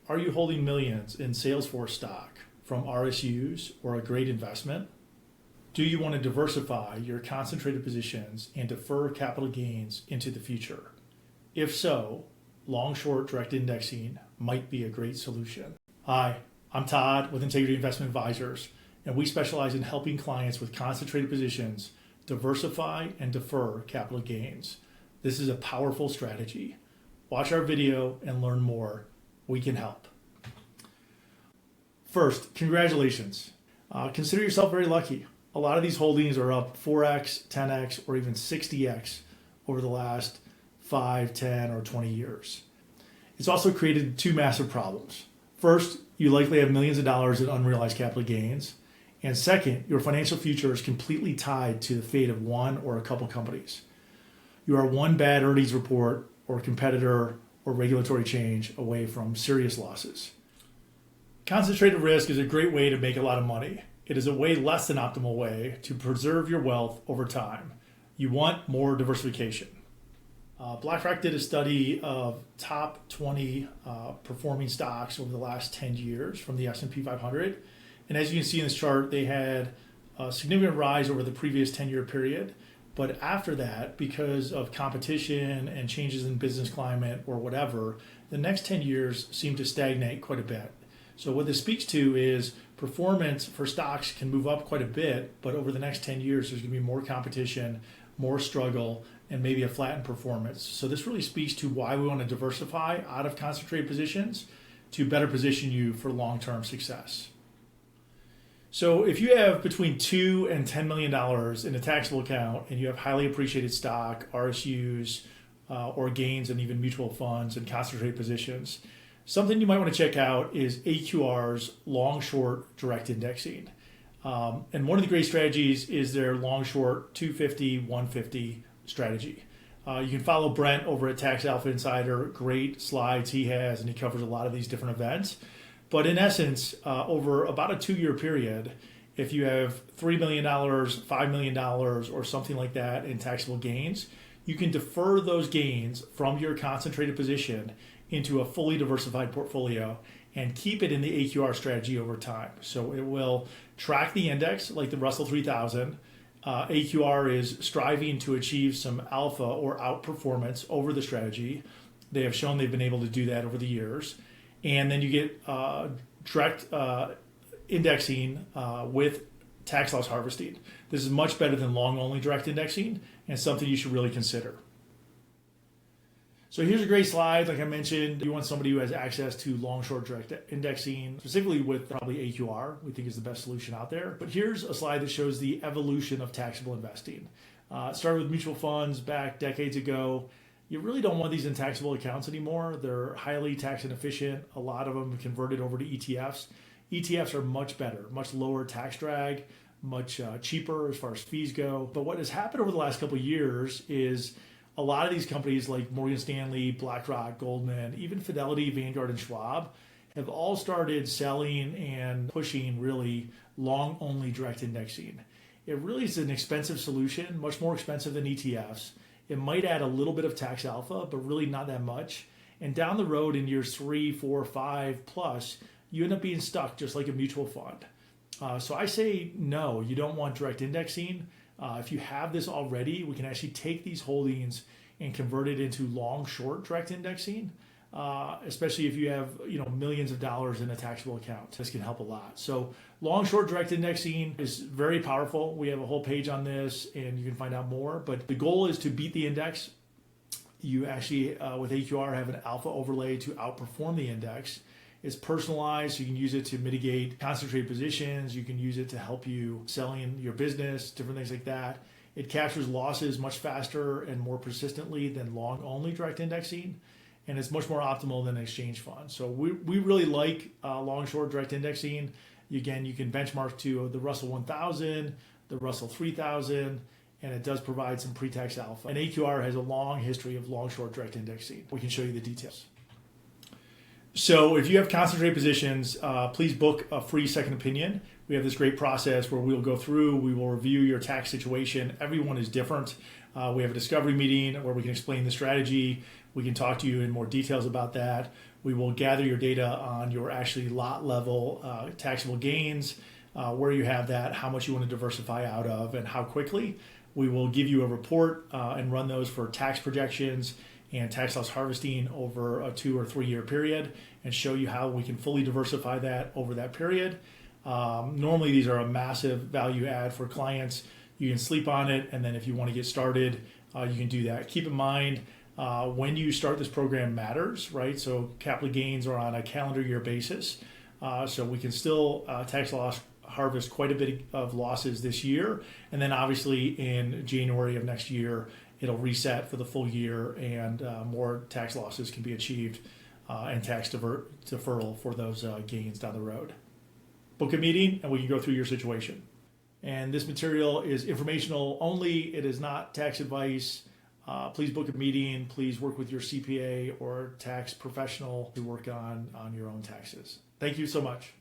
Are you holding millions in Salesforce stock from RSUs or a great investment? Do you want to diversify your concentrated positions and defer capital gains into the future? If so, long-short direct indexing might be a great solution. Hi, I'm Todd with Integrity Investment Advisors, and we specialize in helping clients with concentrated positions diversify and defer capital gains. This is a powerful strategy. Watch our video and learn more. We can help. First, congratulations. Consider yourself very lucky. A lot of these holdings are up 4x, 10x, or even 60x over the last 5, 10, or 20 years. It's also created two massive problems. First, you likely have millions of dollars in unrealized capital gains. And second, your financial future is completely tied to the fate of one or a couple companies. You are one bad earnings report or competitor or regulatory change away from serious losses. Concentrated risk is a great way to make a lot of money. It is a way less than optimal way to preserve your wealth over time. You want more diversification. BlackRock did a study of top 20 performing stocks over the last 10 years from the S&P 500. And as you can see in this chart, they had a significant rise over the previous 10-year period. But after that, because of competition and changes in business climate or whatever, the next 10 years seem to stagnate quite a bit. So what this speaks to is performance for stocks can move up quite a bit, but over the next 10 years, there's going to be more competition, more struggle, and maybe a flattened performance. So this really speaks to why we want to diversify out of concentrated positions to better position you for long-term success. So if you have between $2 and $10 million in a taxable account and you have highly appreciated stock, RSUs, or gains and even mutual funds and concentrated positions, something you might want to check out is AQR's long-short direct indexing. And one of the great strategies is their long-short 250, 150 strategy. You can follow Brent over at Tax Alpha Insider. Great slides he has, and he covers a lot of these different events. But in essence, over about a 2-year period, if you have $3 million, $5 million, or something like that in taxable gains, you can defer those gains from your concentrated position into a fully diversified portfolio and keep it in the AQR strategy over time. So it will track the index like the Russell 3000. AQR is striving to achieve some alpha or outperformance over the strategy. They have shown they've been able to do that over the years. And then you get direct indexing with tax loss harvesting. This is much better than long-only direct indexing and something you should really consider. So here's a great slide. Like I mentioned, you want somebody who has access to long-short direct indexing, specifically with probably AQR, we think is the best solution out there. But here's a slide that shows the evolution of taxable investing. It started with mutual funds back decades ago. You really don't want these in taxable accounts anymore. They're highly tax inefficient. A lot of them have converted over to ETFs. ETFs are much better, much lower tax drag, much cheaper as far as fees go. But what has happened over the last couple of years is a lot of these companies like Morgan Stanley, BlackRock, Goldman, even Fidelity, Vanguard, and Schwab have all started selling and pushing really long-only direct indexing. It really is an expensive solution, much more expensive than ETFs. It might add a little bit of tax alpha, but really not that much. And down the road in years 3, 4, 5 plus, you end up being stuck just like a mutual fund. So I say no, you don't want direct indexing. If you have this already, we can actually take these holdings and convert it into long-short direct indexing, especially if you have millions of dollars in a taxable account. This can help a lot. So long-short direct indexing is very powerful. We have a whole page on this, and you can find out more. But the goal is to beat the index. You actually, with AQR, have an alpha overlay to outperform the index. It's personalized, so you can use it to mitigate concentrated positions. You can use it to help you selling your business, different things like that. It captures losses much faster and more persistently than long-only direct indexing, and it's much more optimal than an exchange fund. So we really like long-short direct indexing. Again, you can benchmark to the Russell 1000, the Russell 3000, and it does provide some pre-tax alpha. And AQR has a long history of long-short direct indexing. We can show you the details. So if you have concentrated positions, please book a free second opinion. We have this great process where we'll go through, we will review your tax situation. Everyone is different. We have a discovery meeting where we can explain the strategy. We can talk to you in more details about that. We will gather your data on your actually lot level taxable gains, where you have that, how much you want to diversify out of, and how quickly. We will give you a report and run those for tax projections and tax loss harvesting over a 2 or 3 year period, and show you how we can fully diversify that over that period. Normally these are a massive value add for clients. You can sleep on it, and then if you want to get started, you can do that. Keep in mind, when you start this program matters, right? So capital gains are on a calendar year basis. So we can still tax loss harvest quite a bit of losses this year. And then obviously in January of next year, it'll reset for the full year, and more tax losses can be achieved and tax deferral for those gains down the road. Book a meeting and we can go through your situation. And this material is informational only. It is not tax advice. Please book a meeting. Please work with your CPA or tax professional to work on your own taxes. Thank you so much.